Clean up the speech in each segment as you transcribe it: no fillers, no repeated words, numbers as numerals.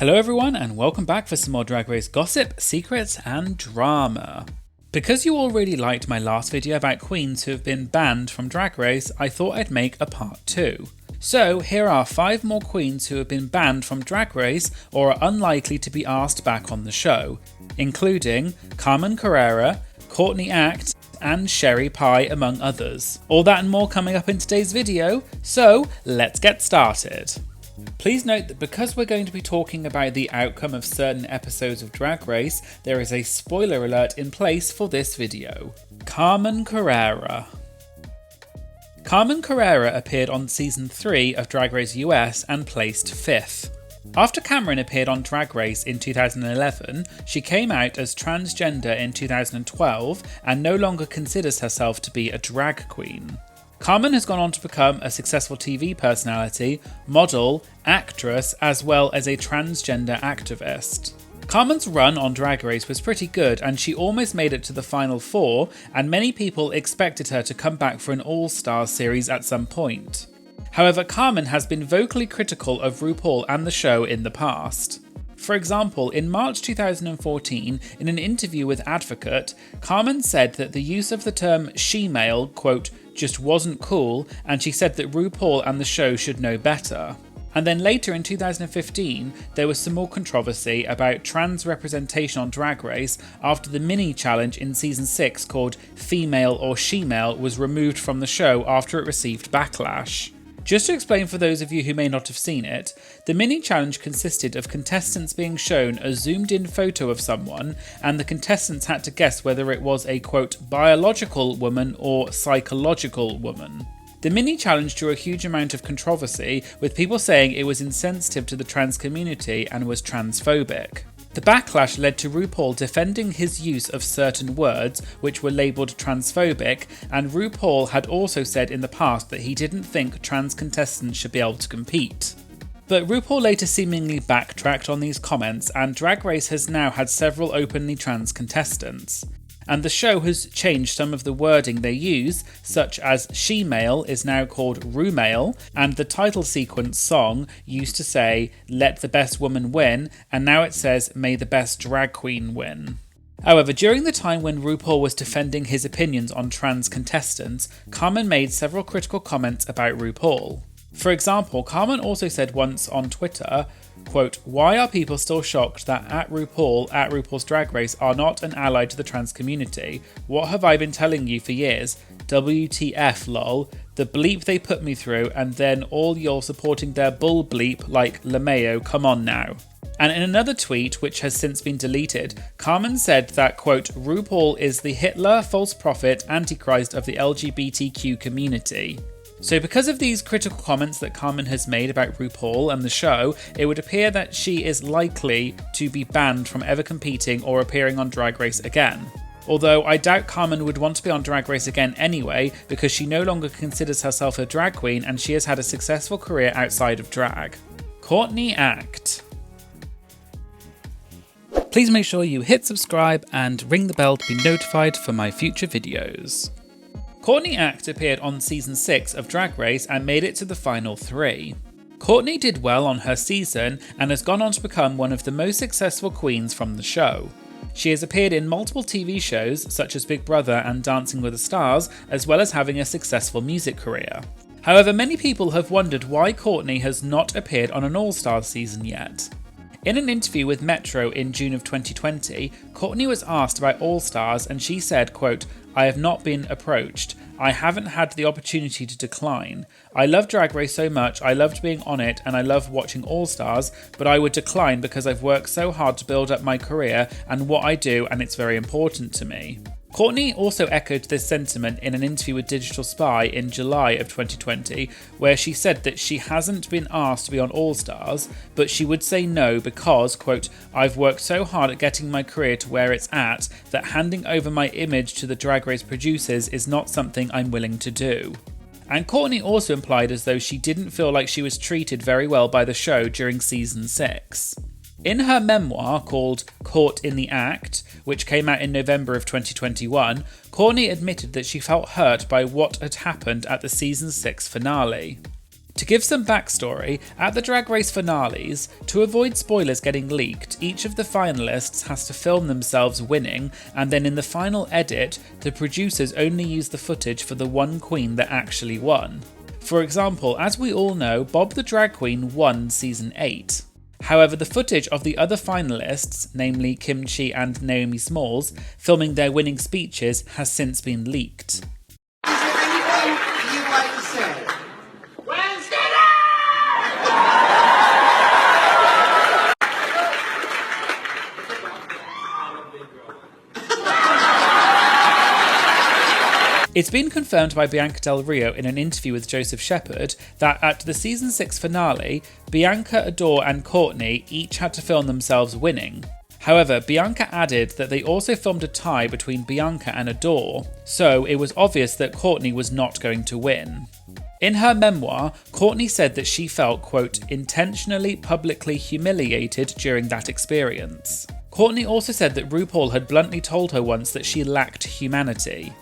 Hello everyone and welcome back for some more Drag Race gossip, secrets and drama. Because you all really liked my last video about queens who have been banned from Drag Race, I thought I'd make a part 2. So here are 5 more queens who have been banned from Drag Race or are unlikely to be asked back on the show, including Carmen Carrera, Courtney Act and Sherry Pie among others. All that and more coming up in today's video, so let's get started. Please note that because we're going to be talking about the outcome of certain episodes of Drag Race, there is a spoiler alert in place for this video. Carmen Carrera. Carmen Carrera appeared on season 3 of Drag Race US and placed 5th. After Cameron appeared on Drag Race in 2011, she came out as transgender in 2012 and no longer considers herself to be a drag queen. Carmen has gone on to become a successful TV personality, model, actress, as well as a transgender activist. Carmen's run on Drag Race was pretty good and she almost made it to the final 4, and many people expected her to come back for an All-Stars series at some point. However, Carmen has been vocally critical of RuPaul and the show in the past. For example, in March 2014, in an interview with Advocate, Carmen said that the use of the term she-male, quote, just wasn't cool, and she said that RuPaul and the show should know better. And then later in 2015, there was some more controversy about trans representation on Drag Race after the mini challenge in season 6 called Female or She-Male was removed from the show after it received backlash. Just to explain for those of you who may not have seen it, the mini challenge consisted of contestants being shown a zoomed in photo of someone and the contestants had to guess whether it was a quote biological woman or psychological woman. The mini challenge drew a huge amount of controversy, with people saying it was insensitive to the trans community and was transphobic. The backlash led to RuPaul defending his use of certain words which were labelled transphobic, and RuPaul had also said in the past that he didn't think trans contestants should be able to compete. But RuPaul later seemingly backtracked on these comments, and Drag Race has now had several openly trans contestants. And the show has changed some of the wording they use, such as she-male is now called ru-male, and the title sequence song used to say, let the best woman win, and now it says, may the best drag queen win. However, during the time when RuPaul was defending his opinions on trans contestants, Carmen made several critical comments about RuPaul. For example, Carmen also said once on Twitter, quote, why are people still shocked that at RuPaul's Drag Race are not an ally to the trans community? What have I been telling you for years? WTF lol, the bleep they put me through, and then all y'all supporting their bull bleep like LeMayo, come on now. And in another tweet, which has since been deleted, Carmen said that, quote, RuPaul is the Hitler, false prophet, antichrist of the LGBTQ community. So because of these critical comments that Carmen has made about RuPaul and the show, it would appear that she is likely to be banned from ever competing or appearing on Drag Race again. Although I doubt Carmen would want to be on Drag Race again anyway, because she no longer considers herself a drag queen and she has had a successful career outside of drag. Courtney Act. Please make sure you hit subscribe and ring the bell to be notified for my future videos. Courtney Act appeared on season 6 of Drag Race and made it to the final 3. Courtney did well on her season and has gone on to become one of the most successful queens from the show. She has appeared in multiple TV shows such as Big Brother and Dancing with the Stars, as well as having a successful music career. However, many people have wondered why Courtney has not appeared on an All-Stars season yet. In an interview with Metro in June of 2020, Courtney was asked about All-Stars and she said, quote, I have not been approached. I haven't had the opportunity to decline. I love Drag Race so much, I loved being on it and I love watching All-Stars, but I would decline because I've worked so hard to build up my career and what I do and it's very important to me. Courtney also echoed this sentiment in an interview with Digital Spy in July of 2020, where she said that she hasn't been asked to be on All Stars, but she would say no because, quote, I've worked so hard at getting my career to where it's at that handing over my image to the Drag Race producers is not something I'm willing to do. And Courtney also implied as though she didn't feel like she was treated very well by the show during season 6. In her memoir called Caught in the Act, which came out in November of 2021, Courtney admitted that she felt hurt by what had happened at the season 6 finale. To give some backstory, at the Drag Race finales, to avoid spoilers getting leaked, each of the finalists has to film themselves winning, and then in the final edit, the producers only use the footage for the one queen that actually won. For example, as we all know, Bob the Drag Queen won season 8. However, the footage of the other finalists, namely Kim Chi and Naomi Smalls, filming their winning speeches has since been leaked. Is there anything you'd like to say? It's been confirmed by Bianca Del Rio in an interview with Joseph Shepherd that at the season 6 finale, Bianca, Adore and Courtney each had to film themselves winning. However, Bianca added that they also filmed a tie between Bianca and Adore, so it was obvious that Courtney was not going to win. In her memoir, Courtney said that she felt, quote, intentionally publicly humiliated during that experience. Courtney also said that RuPaul had bluntly told her once that she lacked humanity.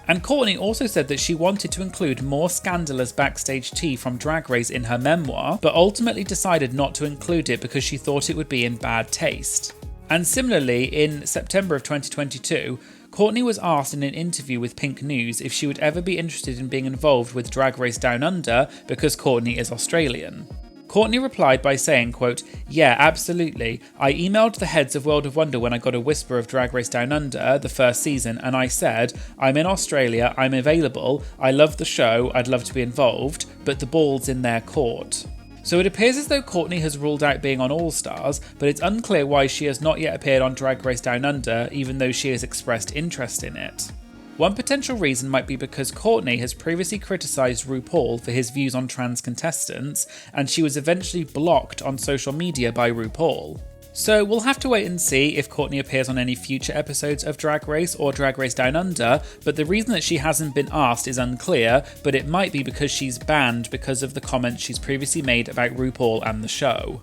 And Courtney also said that she wanted to include more scandalous backstage tea from Drag Race in her memoir, but ultimately decided not to include it because she thought it would be in bad taste. And similarly, in September of 2022, Courtney was asked in an interview with Pink News if she would ever be interested in being involved with Drag Race Down Under because Courtney is Australian. Courtney replied by saying, quote, yeah, absolutely. I emailed the heads of World of Wonder when I got a whisper of Drag Race Down Under, the first season, and I said, I'm in Australia, I'm available, I love the show, I'd love to be involved, but the ball's in their court. So it appears as though Courtney has ruled out being on All Stars, but it's unclear why she has not yet appeared on Drag Race Down Under, even though she has expressed interest in it. One potential reason might be because Courtney has previously criticised RuPaul for his views on trans contestants, and she was eventually blocked on social media by RuPaul. So we'll have to wait and see if Courtney appears on any future episodes of Drag Race or Drag Race Down Under, but the reason that she hasn't been asked is unclear, but it might be because she's banned because of the comments she's previously made about RuPaul and the show.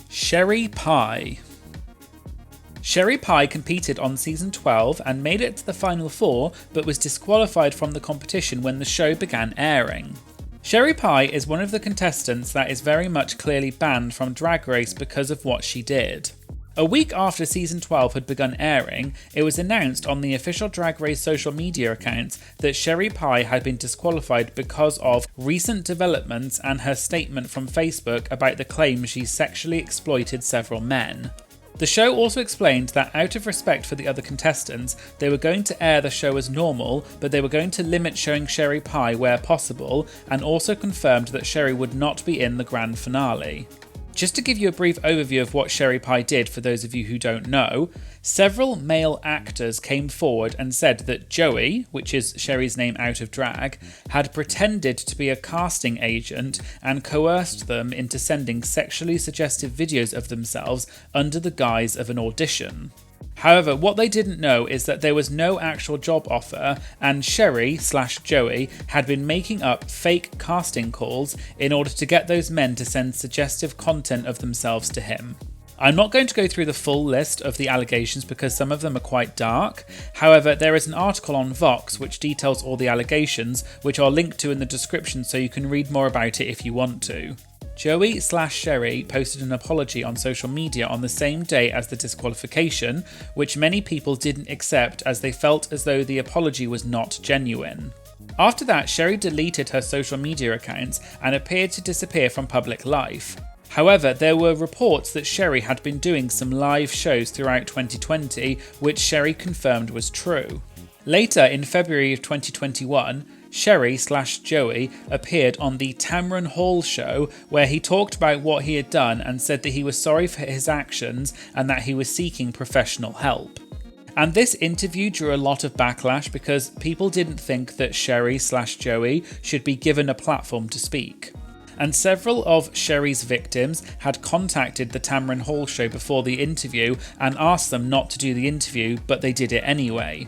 Sherry Pie. Sherry Pie competed on season 12 and made it to the final 4, but was disqualified from the competition when the show began airing. Sherry Pie is one of the contestants that is very much clearly banned from Drag Race because of what she did. A week after season 12 had begun airing, it was announced on the official Drag Race social media accounts that Sherry Pie had been disqualified because of recent developments and her statement from Facebook about the claim she sexually exploited several men. The show also explained that out of respect for the other contestants, they were going to air the show as normal, but they were going to limit showing Sherry Pie where possible, and also confirmed that Sherry would not be in the grand finale. Just to give you a brief overview of what Sherry Pie did for those of you who don't know, several male actors came forward and said that Joey, which is Sherry's name out of drag, had pretended to be a casting agent and coerced them into sending sexually suggestive videos of themselves under the guise of an audition. However, what they didn't know is that there was no actual job offer, and Sherry/Joey had been making up fake casting calls in order to get those men to send suggestive content of themselves to him. I'm not going to go through the full list of the allegations because some of them are quite dark. However, there is an article on Vox which details all the allegations, which I'll link to in the description so you can read more about it if you want to. Joey/Sherry posted an apology on social media on the same day as the disqualification, which many people didn't accept as they felt as though the apology was not genuine. After that, Sherry deleted her social media accounts and appeared to disappear from public life. However, there were reports that Sherry had been doing some live shows throughout 2020, which Sherry confirmed was true. Later, in February of 2021, Sherry/Joey appeared on the Tamron Hall show, where he talked about what he had done and said that he was sorry for his actions and that he was seeking professional help. And this interview drew a lot of backlash because people didn't think that Sherry/Joey should be given a platform to speak. And several of Sherry's victims had contacted the Tamron Hall show before the interview and asked them not to do the interview, but they did it anyway.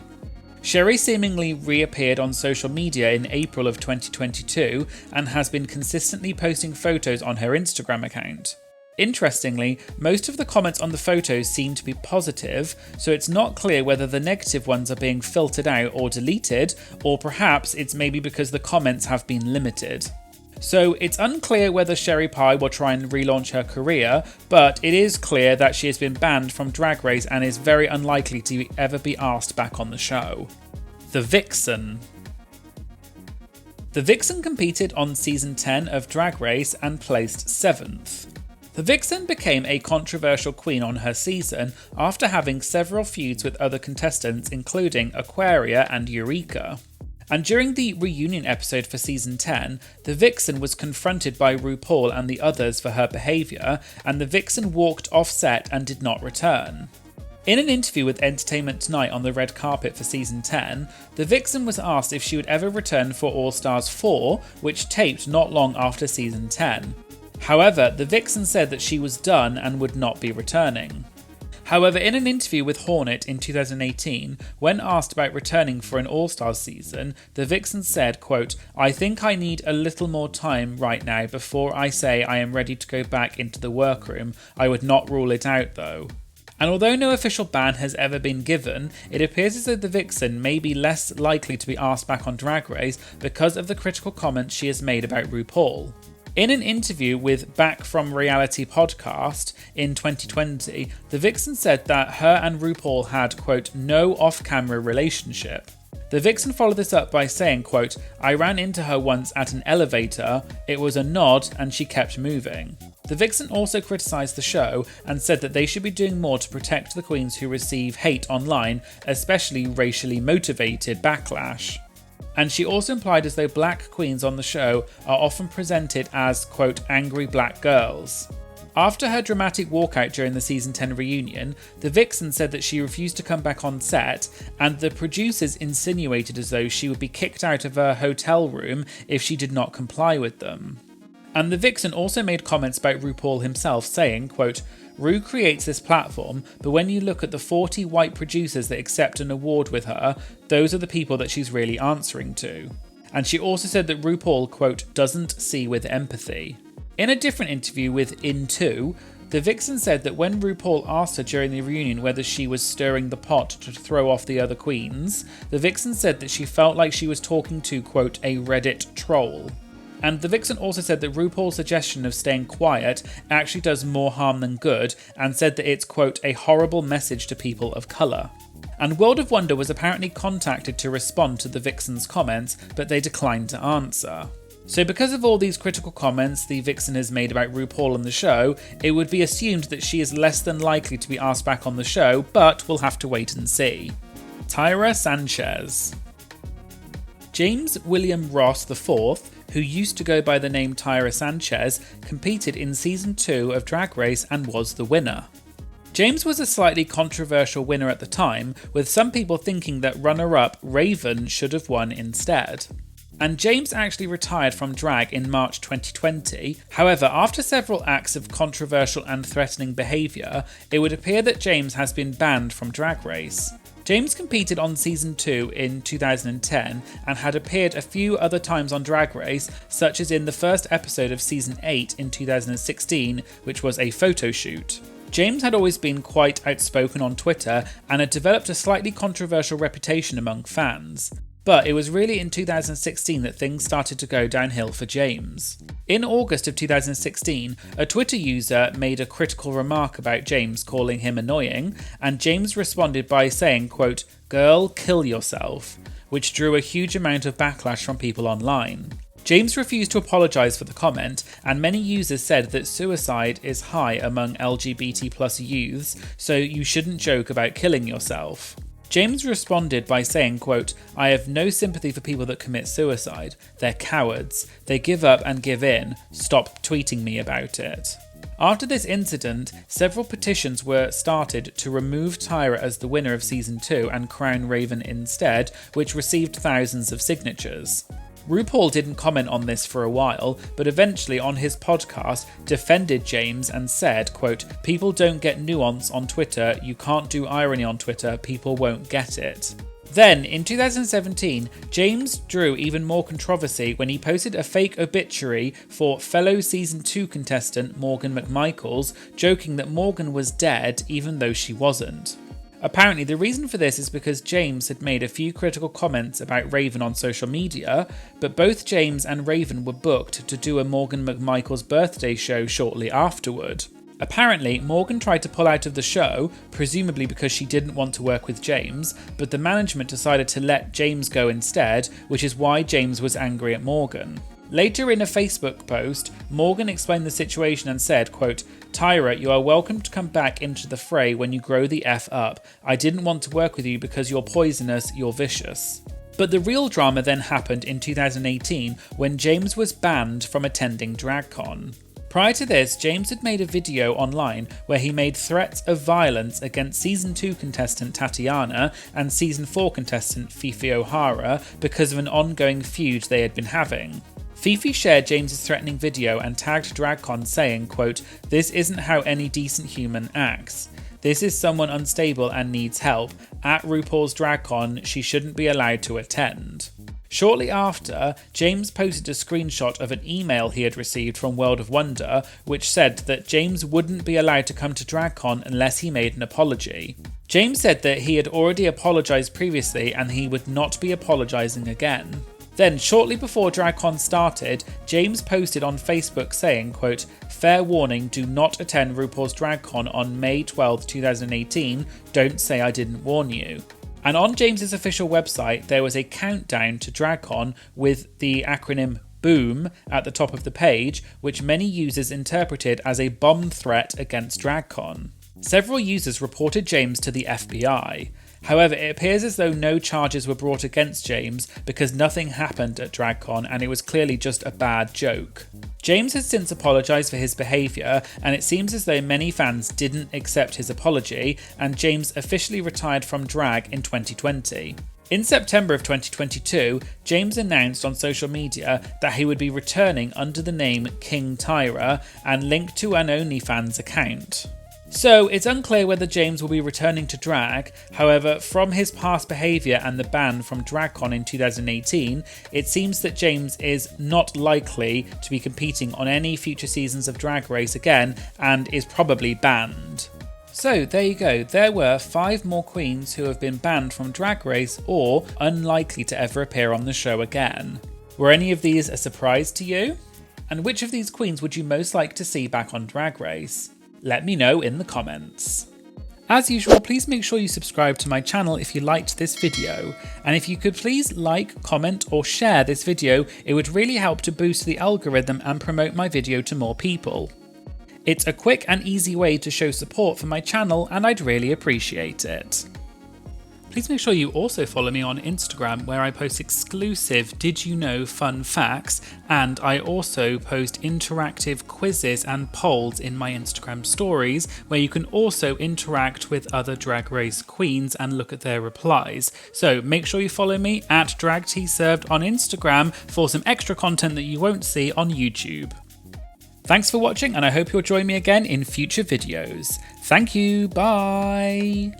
Sherry seemingly reappeared on social media in April of 2022 and has been consistently posting photos on her Instagram account. Interestingly, most of the comments on the photos seem to be positive, so it's not clear whether the negative ones are being filtered out or deleted, or perhaps it's maybe because the comments have been limited. So it's unclear whether Sherry Pie will try and relaunch her career, but it is clear that she has been banned from Drag Race and is very unlikely to ever be asked back on the show. The Vixen. The Vixen competed on season 10 of Drag Race and placed 7th. The Vixen became a controversial queen on her season after having several feuds with other contestants including Aquaria and Eureka. And during the reunion episode for season 10, the Vixen was confronted by RuPaul and the others for her behaviour, and the Vixen walked off set and did not return. In an interview with Entertainment Tonight on the red carpet for season 10, the Vixen was asked if she would ever return for All Stars 4, which taped not long after season 10. However, the Vixen said that she was done and would not be returning. However, in an interview with Hornet in 2018, when asked about returning for an All Stars season, the Vixen said, quote, "I think I need a little more time right now before I say I am ready to go back into the workroom. I would not rule it out though." And although no official ban has ever been given, it appears as though the Vixen may be less likely to be asked back on Drag Race because of the critical comments she has made about RuPaul. In an interview with Back From Reality podcast in 2020, the Vixen said that her and RuPaul had, quote, "no off-camera relationship." The Vixen followed this up by saying, quote, "I ran into her once at an elevator, it was a nod and she kept moving." The Vixen also criticised the show and said that they should be doing more to protect the queens who receive hate online, especially racially motivated backlash. And she also implied as though black queens on the show are often presented as, quote, "angry black girls." After her dramatic walkout during the season 10 reunion, the Vixen said that she refused to come back on set, and the producers insinuated as though she would be kicked out of her hotel room if she did not comply with them. And the Vixen also made comments about RuPaul himself, saying, quote, "Ru creates this platform, but when you look at the 40 white producers that accept an award with her, those are the people that she's really answering to." And she also said that RuPaul, quote, "doesn't see with empathy." In a different interview with In2, the Vixen said that when RuPaul asked her during the reunion whether she was stirring the pot to throw off the other queens, the Vixen said that she felt like she was talking to, quote, "a Reddit troll." And the Vixen also said that RuPaul's suggestion of staying quiet actually does more harm than good, and said that it's, quote, "a horrible message to people of colour." And World of Wonder was apparently contacted to respond to the Vixen's comments, but they declined to answer. So because of all these critical comments the Vixen has made about RuPaul and the show, it would be assumed that she is less than likely to be asked back on the show, but we'll have to wait and see. Tyra Sanchez. James William Ross IV, who used to go by the name Tyra Sanchez, competed in season 2 of Drag Race and was the winner. James was a slightly controversial winner at the time, with some people thinking that runner-up Raven should have won instead. And James actually retired from drag in March 2020. However, after several acts of controversial and threatening behaviour, it would appear that James has been banned from Drag Race. James competed on season 2 in 2010 and had appeared a few other times on Drag Race, such as in the first episode of season 8 in 2016, which was a photo shoot. James had always been quite outspoken on Twitter and had developed a slightly controversial reputation among fans. But it was really in 2016 that things started to go downhill for James. In August of 2016, a Twitter user made a critical remark about James, calling him annoying, and James responded by saying, quote, "Girl, kill yourself," which drew a huge amount of backlash from people online. James refused to apologise for the comment, and many users said that suicide is high among LGBT+ youths, so you shouldn't joke about killing yourself. James responded by saying, quote, "I have no sympathy for people that commit suicide. They're cowards. They give up and give in. Stop tweeting me about it." After this incident, several petitions were started to remove Tyra as the winner of season 2 and crown Raven instead, which received thousands of signatures. RuPaul didn't comment on this for a while, but eventually on his podcast defended James and said, quote, "People don't get nuance on Twitter, you can't do irony on Twitter, people won't get it." Then, in 2017, James drew even more controversy when he posted a fake obituary for fellow season 2 contestant Morgan McMichaels, joking that Morgan was dead even though she wasn't. Apparently, the reason for this is because James had made a few critical comments about Raven on social media, but both James and Raven were booked to do a Morgan McMichael's birthday show shortly afterward. Apparently, Morgan tried to pull out of the show, presumably because she didn't want to work with James, but the management decided to let James go instead, which is why James was angry at Morgan. Later in a Facebook post, Morgan explained the situation and said, quote, "Tyra, you are welcome to come back into the fray when you grow the F up. I didn't want to work with you because you're poisonous, you're vicious." But the real drama then happened in 2018 when James was banned from attending DragCon. Prior to this, James had made a video online where he made threats of violence against Season 2 contestant Tatiana and Season 4 contestant Fifi O'Hara because of an ongoing feud they had been having. Fifi shared James's threatening video and tagged DragCon saying, quote, "This isn't how any decent human acts. This is someone unstable and needs help. At RuPaul's DragCon, she shouldn't be allowed to attend." Shortly after, James posted a screenshot of an email he had received from World of Wonder, which said that James wouldn't be allowed to come to DragCon unless he made an apology. James said that he had already apologised previously and he would not be apologising again. Then, shortly before DragCon started, James posted on Facebook saying, quote, "Fair warning, do not attend RuPaul's DragCon on May 12, 2018. Don't say I didn't warn you." And on James's official website, there was a countdown to DragCon with the acronym BOOM at the top of the page, which many users interpreted as a bomb threat against DragCon. Several users reported James to the FBI. However, it appears as though no charges were brought against James because nothing happened at DragCon and it was clearly just a bad joke. James has since apologised for his behaviour, and it seems as though many fans didn't accept his apology, and James officially retired from drag in 2020. In September of 2022, James announced on social media that he would be returning under the name King Tyra and linked to an OnlyFans account. So, it's unclear whether James will be returning to drag. However, from his past behaviour and the ban from DragCon in 2018, it seems that James is not likely to be competing on any future seasons of Drag Race again and is probably banned. So there you go, there were 5 more queens who have been banned from Drag Race or unlikely to ever appear on the show again. Were any of these a surprise to you? And which of these queens would you most like to see back on Drag Race? Let me know in the comments. As usual, please make sure you subscribe to my channel if you liked this video, and if you could please like, comment or share this video, it would really help to boost the algorithm and promote my video to more people. It's a quick and easy way to show support for my channel and I'd really appreciate it. Please make sure you also follow me on Instagram where I post exclusive Did You Know fun facts, and I also post interactive quizzes and polls in my Instagram stories where you can also interact with other Drag Race queens and look at their replies. So make sure you follow me at DragTServed on Instagram for some extra content that you won't see on YouTube. Thanks for watching and I hope you'll join me again in future videos. Thank you, bye!